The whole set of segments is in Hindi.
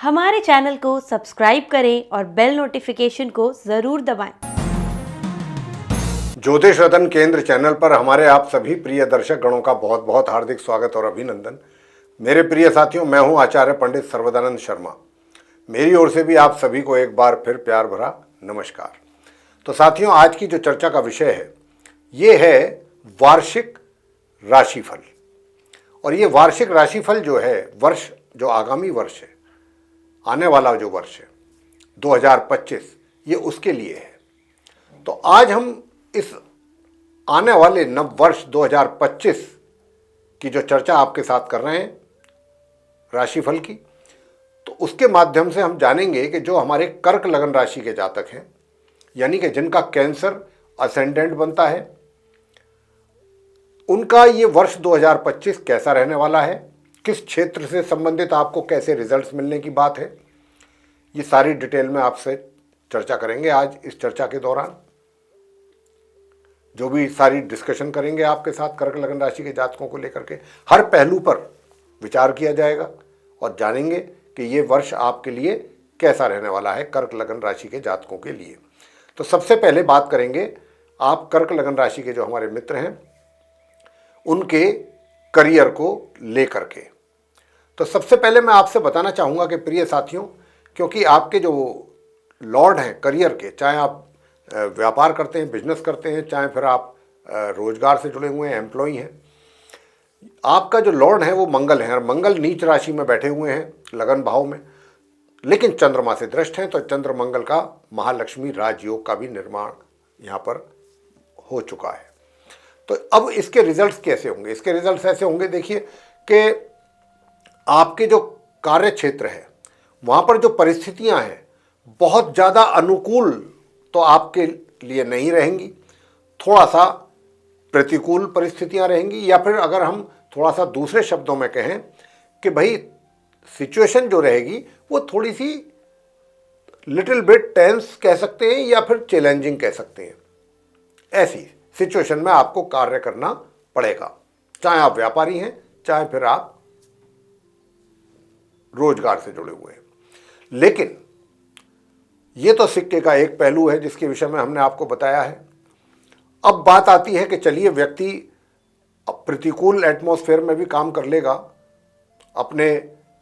हमारे चैनल को सब्सक्राइब करें और बेल नोटिफिकेशन को ज़रूर दबाएं। ज्योतिष रतन केंद्र चैनल पर हमारे आप सभी प्रिय दर्शक गणों का बहुत बहुत हार्दिक स्वागत और अभिनंदन। मेरे प्रिय साथियों, मैं हूं आचार्य पंडित सर्वदानंद शर्मा। मेरी ओर से भी आप सभी को एक बार फिर प्यार भरा नमस्कार। तो साथियों, आज की जो चर्चा का विषय है ये है वार्षिक राशिफल। और ये वार्षिक राशिफल जो है, वर्ष जो आगामी वर्ष है, आने वाला जो वर्ष है 2025, ये उसके लिए है। तो आज हम इस आने वाले नव वर्ष 2025 की जो चर्चा आपके साथ कर रहे हैं राशिफल की, तो उसके माध्यम से हम जानेंगे कि जो हमारे कर्क लगन राशि के जातक हैं, यानी कि जिनका कैंसर असेंडेंट बनता है, उनका ये वर्ष 2025 कैसा रहने वाला है, किस क्षेत्र से संबंधित आपको कैसे रिजल्ट्स मिलने की बात है, ये सारी डिटेल में आपसे चर्चा करेंगे आज इस चर्चा के दौरान। जो भी सारी डिस्कशन करेंगे आपके साथ कर्क लगन राशि के जातकों को लेकर के, हर पहलू पर विचार किया जाएगा और जानेंगे कि ये वर्ष आपके लिए कैसा रहने वाला है कर्क लगन राशि के जातकों के लिए। तो सबसे पहले बात करेंगे आप कर्क लगन राशि के जो हमारे मित्र हैं उनके करियर को लेकर के। तो सबसे पहले मैं आपसे बताना चाहूँगा कि प्रिय साथियों, क्योंकि आपके जो लॉर्ड हैं करियर के, चाहे आप व्यापार करते हैं, बिजनेस करते हैं, चाहे फिर आप रोजगार से जुड़े हुए हैं, एम्प्लॉई हैं, आपका जो लॉर्ड है वो मंगल है। और मंगल नीच राशि में बैठे हुए हैं लगन भाव में, लेकिन चंद्रमा से दृष्ट हैं। तो चंद्र मंगल का महालक्ष्मी राजयोग का भी निर्माण यहाँ पर हो चुका है। तो अब इसके रिजल्ट्स कैसे होंगे? इसके रिजल्ट्स ऐसे होंगे, देखिए कि आपके जो कार्य क्षेत्र है वहाँ पर जो परिस्थितियाँ हैं बहुत ज़्यादा अनुकूल तो आपके लिए नहीं रहेंगी, थोड़ा सा प्रतिकूल परिस्थितियाँ रहेंगी। या फिर अगर हम थोड़ा सा दूसरे शब्दों में कहें कि भाई सिचुएशन जो रहेगी वो थोड़ी सी लिटिल बिट टेंस कह सकते हैं या फिर चैलेंजिंग कह सकते हैं। ऐसी सिचुएशन में आपको कार्य करना पड़ेगा, चाहे आप व्यापारी हैं, चाहे फिर आप रोजगार से जुड़े हुए हैं। लेकिन ये तो सिक्के का एक पहलू है जिसके विषय में हमने आपको बताया है। अब बात आती है कि चलिए व्यक्ति प्रतिकूल एटमॉस्फेयर में भी काम कर लेगा, अपने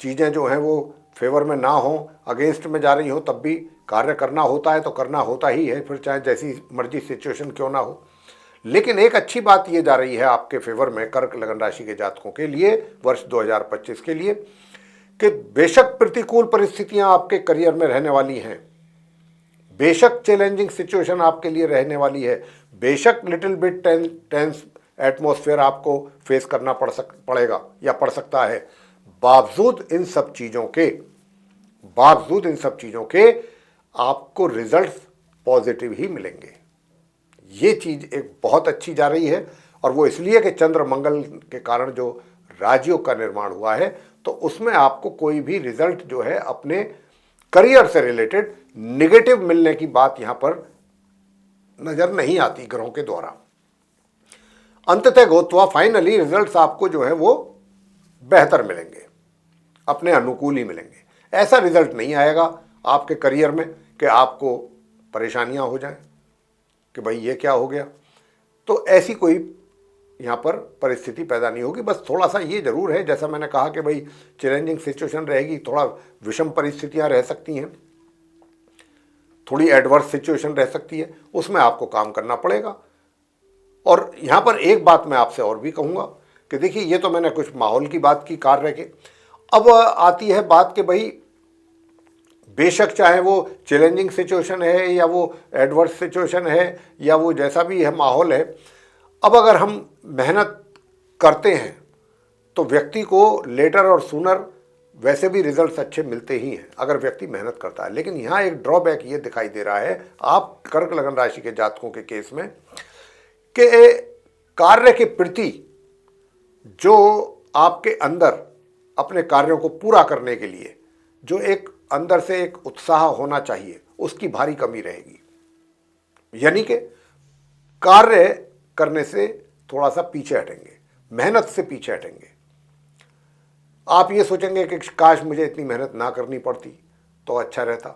चीज़ें जो हैं वो फेवर में ना हो, अगेंस्ट में जा रही हो, तब भी कार्य करना होता है। तो करना होता ही है, फिर चाहे जैसी मर्जी सिचुएशन क्यों ना हो। लेकिन एक अच्छी बात ये जा रही है आपके फेवर में कर्क लगन राशि के जातकों के लिए वर्ष 2025 के लिए कि बेशक प्रतिकूल परिस्थितियां आपके करियर में रहने वाली हैं, बेशक चैलेंजिंग सिचुएशन आपके लिए रहने वाली है, बेशक लिटिल बिट टेंस एटमॉस्फेयर आपको फेस करना पड़ेगा या पड़ सकता है, बावजूद इन सब चीज़ों के आपको रिजल्ट्स पॉजिटिव ही मिलेंगे। ये चीज़ एक बहुत अच्छी जा रही है, और वो इसलिए कि चंद्र मंगल के कारण जो राजयोग का निर्माण हुआ है, तो उसमें आपको कोई भी रिजल्ट जो है अपने करियर से रिलेटेड नेगेटिव मिलने की बात यहां पर नजर नहीं आती ग्रहों के द्वारा। अंततः गोत्वा फाइनली रिजल्ट्स आपको जो है वो बेहतर मिलेंगे, अपने अनुकूल ही मिलेंगे। ऐसा रिजल्ट नहीं आएगा आपके करियर में कि आपको परेशानियां हो जाएं कि भाई ये क्या हो गया। तो ऐसी कोई यहाँ पर परिस्थिति पैदा नहीं होगी। बस थोड़ा सा ये जरूर है, जैसा मैंने कहा कि भाई चैलेंजिंग सिचुएशन रहेगी, थोड़ा विषम परिस्थितियाँ रह सकती हैं, थोड़ी एडवर्स सिचुएशन रह सकती है, उसमें आपको काम करना पड़ेगा। और यहाँ पर एक बात मैं आपसे और भी कहूँगा कि देखिए, ये तो मैंने कुछ माहौल की बात की, कार्य के। अब आती है बात कि भाई बेशक चाहे वो चैलेंजिंग सिचुएशन है या वो एडवर्स सिचुएशन है या वो जैसा भी है माहौल है, अब अगर हम मेहनत करते हैं तो व्यक्ति को लेटर और सूनर वैसे भी रिजल्ट्स अच्छे मिलते ही हैं अगर व्यक्ति मेहनत करता है। लेकिन यहाँ एक ड्रॉबैक ये दिखाई दे रहा है आप कर्क लगन राशि के जातकों के केस में कि कार्य के प्रति जो आपके अंदर अपने कार्यों को पूरा करने के लिए जो एक अंदर से एक उत्साह होना चाहिए, उसकी भारी कमी रहेगी। यानी कि कार्य करने से थोड़ा सा पीछे हटेंगे, मेहनत से पीछे हटेंगे। आप ये सोचेंगे कि काश मुझे इतनी मेहनत ना करनी पड़ती तो अच्छा रहता,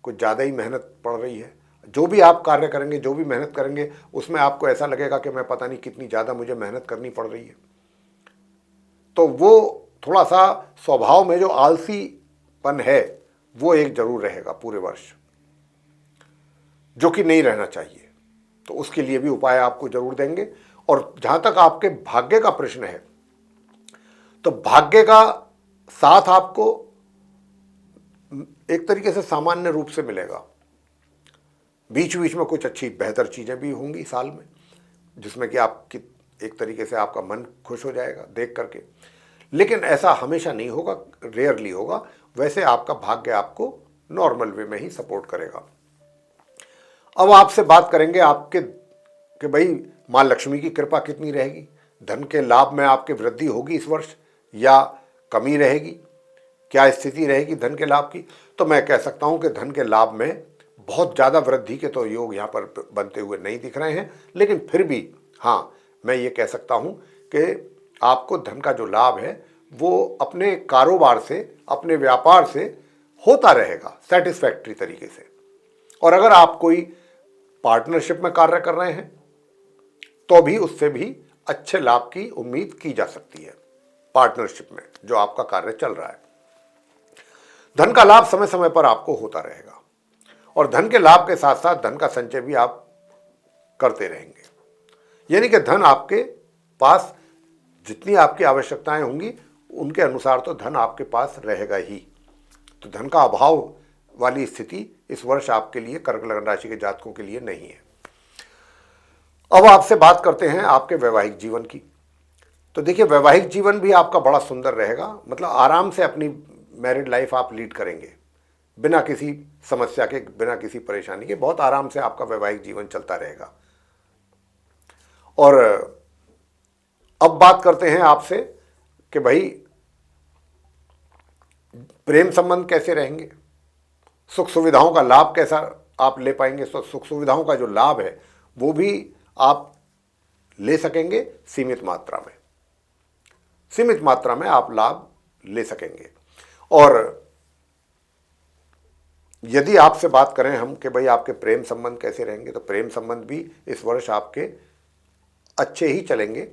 कुछ ज़्यादा ही मेहनत पड़ रही है। जो भी आप कार्य करेंगे, जो भी मेहनत करेंगे, उसमें आपको ऐसा लगेगा कि मैं पता नहीं कितनी ज़्यादा मुझे मेहनत करनी पड़ रही है। तो वो थोड़ा सा स्वभाव में जो आलसीपन है वो एक जरूर रहेगा पूरे वर्ष, जो कि नहीं रहना चाहिए। तो उसके लिए भी उपाय आपको जरूर देंगे। और जहां तक आपके भाग्य का प्रश्न है, तो भाग्य का साथ आपको एक तरीके से सामान्य रूप से मिलेगा। बीच बीच में कुछ अच्छी बेहतर चीजें भी होंगी साल में, जिसमें कि आपकी एक तरीके से आपका मन खुश हो जाएगा देख करके। लेकिन ऐसा हमेशा नहीं होगा, रेयरली होगा। वैसे आपका भाग्य आपको नॉर्मल वे में ही सपोर्ट करेगा। अब आपसे बात करेंगे आपके कि भाई माँ लक्ष्मी की कृपा कितनी रहेगी, धन के लाभ में आपकी वृद्धि होगी इस वर्ष या कमी रहेगी, क्या स्थिति रहेगी धन के लाभ की। तो मैं कह सकता हूं कि धन के लाभ में बहुत ज़्यादा वृद्धि के तो योग यहाँ पर बनते हुए नहीं दिख रहे हैं, लेकिन फिर भी हाँ, मैं ये कह सकता हूं कि आपको धन का जो लाभ है वो अपने कारोबार से, अपने व्यापार से होता रहेगा सेटिस्फैक्ट्री तरीके से। और अगर आप कोई पार्टनरशिप में कार्य कर रहे हैं तो भी उससे भी अच्छे लाभ की उम्मीद की जा सकती है। पार्टनरशिप में जो आपका कार्य चल रहा है, धन का लाभ समय समय पर आपको होता रहेगा। और धन के लाभ के साथ साथ धन का संचय भी आप करते रहेंगे, यानी कि धन आपके पास जितनी आपकी आवश्यकताएं होंगी उनके अनुसार तो धन आपके पास रहेगा ही। तो धन का अभाव वाली स्थिति इस वर्ष आपके लिए, कर्क लग्न राशि के जातकों के लिए नहीं है। अब आपसे बात करते हैं आपके वैवाहिक जीवन की। तो देखिए, वैवाहिक जीवन भी आपका बड़ा सुंदर रहेगा। मतलब आराम से अपनी मैरिड लाइफ आप लीड करेंगे, बिना किसी समस्या के, बिना किसी परेशानी के, बहुत आराम से आपका वैवाहिक जीवन चलता रहेगा। और अब बात करते हैं आपसे कि भाई प्रेम संबंध कैसे रहेंगे, सुख सुविधाओं का लाभ कैसा आप ले पाएंगे। सुख सुविधाओं का जो लाभ है वो भी आप ले सकेंगे सीमित मात्रा में, सीमित मात्रा में आप लाभ ले सकेंगे। और यदि आपसे बात करें हम कि भाई आपके प्रेम संबंध कैसे रहेंगे, तो प्रेम संबंध भी इस वर्ष आपके अच्छे ही चलेंगे।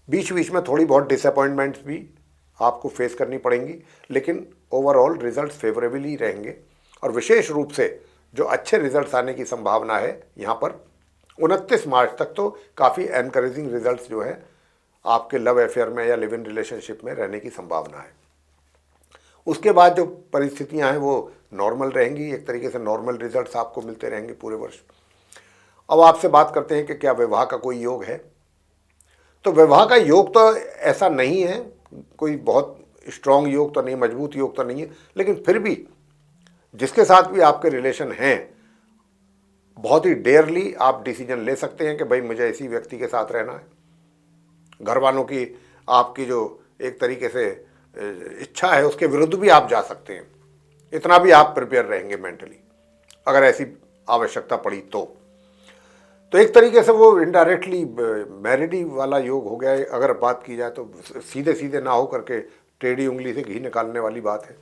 बीच बीच में थोड़ी बहुत डिसअपॉइंटमेंट्स भी आपको फेस करनी पड़ेंगी, लेकिन ओवरऑल रिजल्ट्स फेवरेबली रहेंगे। और विशेष रूप से जो अच्छे रिजल्ट्स आने की संभावना है यहाँ पर 29 मार्च तक, तो काफ़ी एनकरेजिंग रिजल्ट्स जो है आपके लव अफेयर में या लिव इन रिलेशनशिप में रहने की संभावना है। उसके बाद जो परिस्थितियां हैं वो नॉर्मल रहेंगी, एक तरीके से नॉर्मल रिजल्ट्स आपको मिलते रहेंगे पूरे वर्ष। अब आपसे बात करते हैं कि क्या विवाह का कोई योग है। तो विवाह का योग तो ऐसा नहीं है, कोई बहुत स्ट्रांग योग तो नहीं, मजबूत योग तो नहीं है, लेकिन फिर भी जिसके साथ भी आपके रिलेशन हैं, बहुत ही डेयरली आप डिसीजन ले सकते हैं कि भाई मुझे इसी व्यक्ति के साथ रहना है। घर वालों की आपकी जो एक तरीके से इच्छा है उसके विरुद्ध भी आप जा सकते हैं। इतना भी आप प्रिपेयर रहेंगे मेंटली, अगर ऐसी आवश्यकता पड़ी तो एक तरीके से वो इनडायरेक्टली मैरिडी वाला योग हो गया है। अगर बात की जाए तो सीधे सीधे ना हो करके टेढ़ी उंगली से घी निकालने वाली बात है।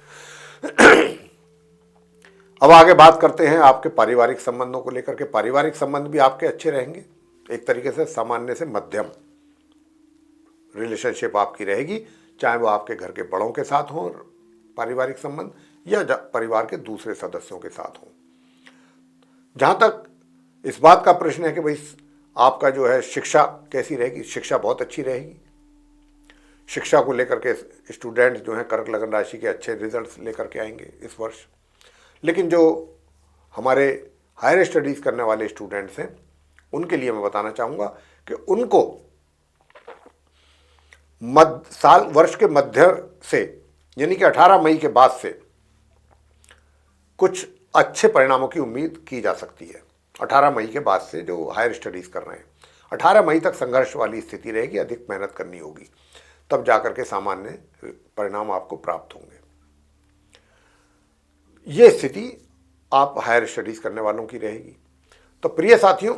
अब आगे बात करते हैं आपके पारिवारिक संबंधों को लेकर के। पारिवारिक संबंध भी आपके अच्छे रहेंगे, एक तरीके से सामान्य से मध्यम रिलेशनशिप आपकी रहेगी, चाहे वो आपके घर के बड़ों के साथ हो पारिवारिक संबंध या परिवार के दूसरे सदस्यों के साथ हो। जहां तक इस बात का प्रश्न है कि भाई आपका जो है शिक्षा कैसी रहेगी, शिक्षा बहुत अच्छी रहेगी। शिक्षा को लेकर के स्टूडेंट्स जो हैं कर्क लग्न राशि के अच्छे रिजल्ट्स लेकर के आएंगे इस वर्ष। लेकिन जो हमारे हायर स्टडीज़ करने वाले स्टूडेंट्स हैं उनके लिए मैं बताना चाहूँगा कि उनको वर्ष के मध्य से, यानी कि 18 मई के बाद से कुछ अच्छे परिणामों की उम्मीद की जा सकती है। 18 मई के बाद से जो हायर स्टडीज़ कर रहे हैं, 18 मई तक संघर्ष वाली स्थिति रहेगी, अधिक मेहनत करनी होगी, तब जाकर के सामान्य परिणाम आपको प्राप्त होंगे। ये स्थिति आप हायर स्टडीज़ करने वालों की रहेगी। तो प्रिय साथियों,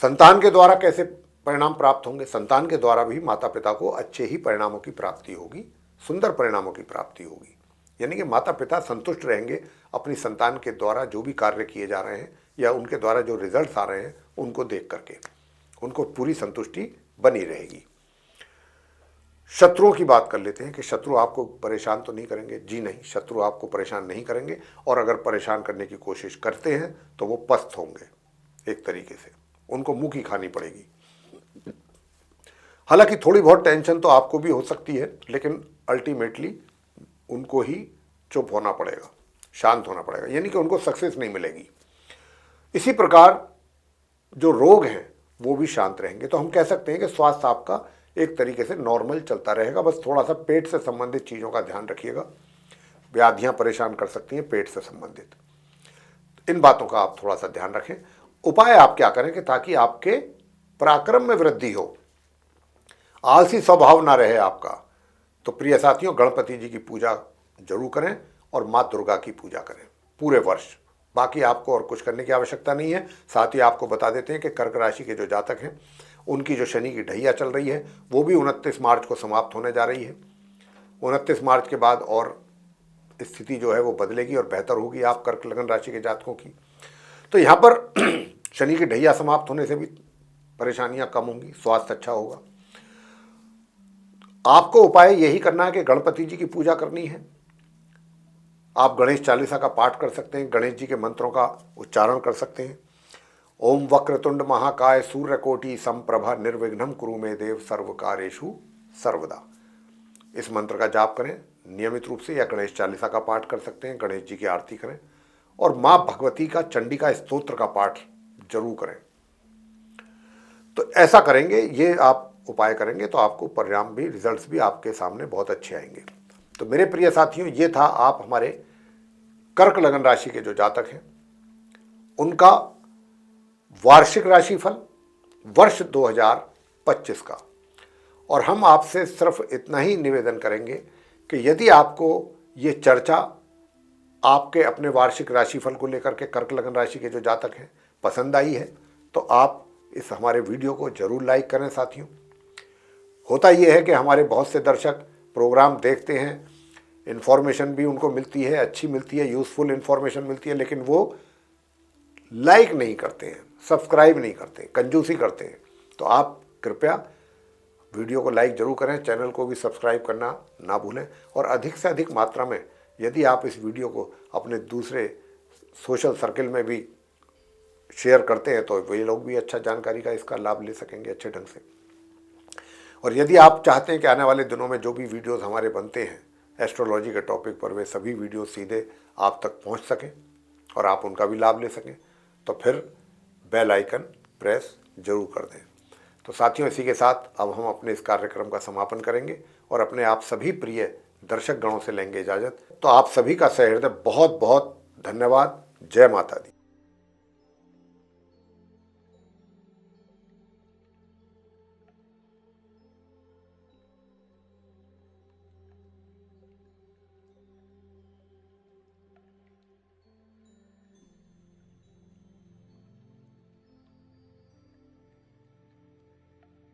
संतान के द्वारा कैसे परिणाम प्राप्त होंगे। संतान के द्वारा भी माता पिता को अच्छे ही परिणामों की प्राप्ति होगी, सुंदर परिणामों की प्राप्ति होगी। यानी कि माता पिता संतुष्ट रहेंगे अपनी संतान के द्वारा जो भी कार्य किए जा रहे हैं या उनके द्वारा जो रिजल्ट्स आ रहे हैं उनको देख करके उनको पूरी संतुष्टि बनी रहेगी। शत्रुओं की बात कर लेते हैं कि शत्रु आपको परेशान तो नहीं करेंगे। जी नहीं, शत्रु आपको परेशान नहीं करेंगे, और अगर परेशान करने की कोशिश करते हैं तो वो पस्त होंगे, एक तरीके से उनको मुंह की खानी पड़ेगी। हालांकि थोड़ी बहुत टेंशन तो आपको भी हो सकती है, लेकिन अल्टीमेटली उनको ही चुप होना पड़ेगा, शांत होना पड़ेगा, यानी कि उनको सक्सेस नहीं मिलेगी। इसी प्रकार जो रोग हैं वो भी शांत रहेंगे। तो हम कह सकते हैं कि स्वास्थ्य आपका एक तरीके से नॉर्मल चलता रहेगा। बस थोड़ा सा पेट से संबंधित चीज़ों का ध्यान रखिएगा, व्याधियां परेशान कर सकती हैं पेट से संबंधित, इन बातों का आप थोड़ा सा ध्यान रखें। उपाय आप क्या करें कि ताकि आपके पराक्रम में वृद्धि हो, आलसी स्वभाव ना रहे आपका, तो प्रिय साथियों गणपति जी की पूजा जरूर करें और माँ दुर्गा की पूजा करें पूरे वर्ष। बाकी आपको और कुछ करने की आवश्यकता नहीं है। साथ ही आपको बता देते हैं कि कर्क राशि के जो जातक हैं उनकी जो शनि की ढैया चल रही है वो भी 29 मार्च को समाप्त होने जा रही है। 29 मार्च के बाद और स्थिति जो है वो बदलेगी और बेहतर होगी आप कर्क लगन राशि के जातकों की। तो यहाँ पर शनि की ढैया समाप्त होने से भी परेशानियां कम होंगी, स्वास्थ्य अच्छा होगा। आपको उपाय यही करना है कि गणपति जी की पूजा करनी है। आप गणेश चालीसा का पाठ कर सकते हैं, गणेश जी के मंत्रों का उच्चारण कर सकते हैं। ओम वक्रतुंड महाकाय सूर्यकोटि समप्रभा निर्विघ्नं कुरु मे देव सर्वकार्येषु सर्वदा, इस मंत्र का जाप करें नियमित रूप से, या गणेश चालीसा का पाठ कर सकते हैं, गणेश जी की आरती करें, और माँ भगवती का चंडी का स्तोत्र का पाठ जरूर करें। तो ऐसा करेंगे, ये आप उपाय करेंगे तो आपको परिणाम भी, रिजल्ट्स भी आपके सामने बहुत अच्छे आएंगे। तो मेरे प्रिय साथियों, ये था आप हमारे कर्क लगन राशि के जो जातक हैं उनका वार्षिक राशिफल वर्ष 2025 का। और हम आपसे सिर्फ इतना ही निवेदन करेंगे कि यदि आपको ये चर्चा आपके अपने वार्षिक राशिफल को लेकर के कर्क लगन राशि के जो जातक हैं पसंद आई है तो आप इस हमारे वीडियो को जरूर लाइक करें। साथियों, होता ये है कि हमारे बहुत से दर्शक प्रोग्राम देखते हैं, इन्फॉर्मेशन भी उनको मिलती है, अच्छी मिलती है, यूज़फुल इन्फॉर्मेशन मिलती है, लेकिन वो लाइक नहीं करते हैं, सब्सक्राइब नहीं करते, कंजूसी करते हैं। तो आप कृपया वीडियो को लाइक जरूर करें, चैनल को भी सब्सक्राइब करना ना भूलें, और अधिक से अधिक मात्रा में यदि आप इस वीडियो को अपने दूसरे सोशल सर्किल में भी शेयर करते हैं तो वे लोग भी अच्छा जानकारी का इसका लाभ ले सकेंगे अच्छे ढंग से। और यदि आप चाहते हैं कि आने वाले दिनों में जो भी वीडियोस हमारे बनते हैं एस्ट्रोलॉजी के टॉपिक पर, वे सभी वीडियो सीधे आप तक पहुंच सकें और आप उनका भी लाभ ले सकें, तो फिर बेल आइकन प्रेस जरूर कर दें। तो साथियों, इसी के साथ अब हम अपने इस कार्यक्रम का समापन करेंगे और अपने आप सभी प्रिय दर्शक गणों से लेंगे इजाज़त। तो आप सभी का सहृदय बहुत बहुत धन्यवाद। जय माता दी।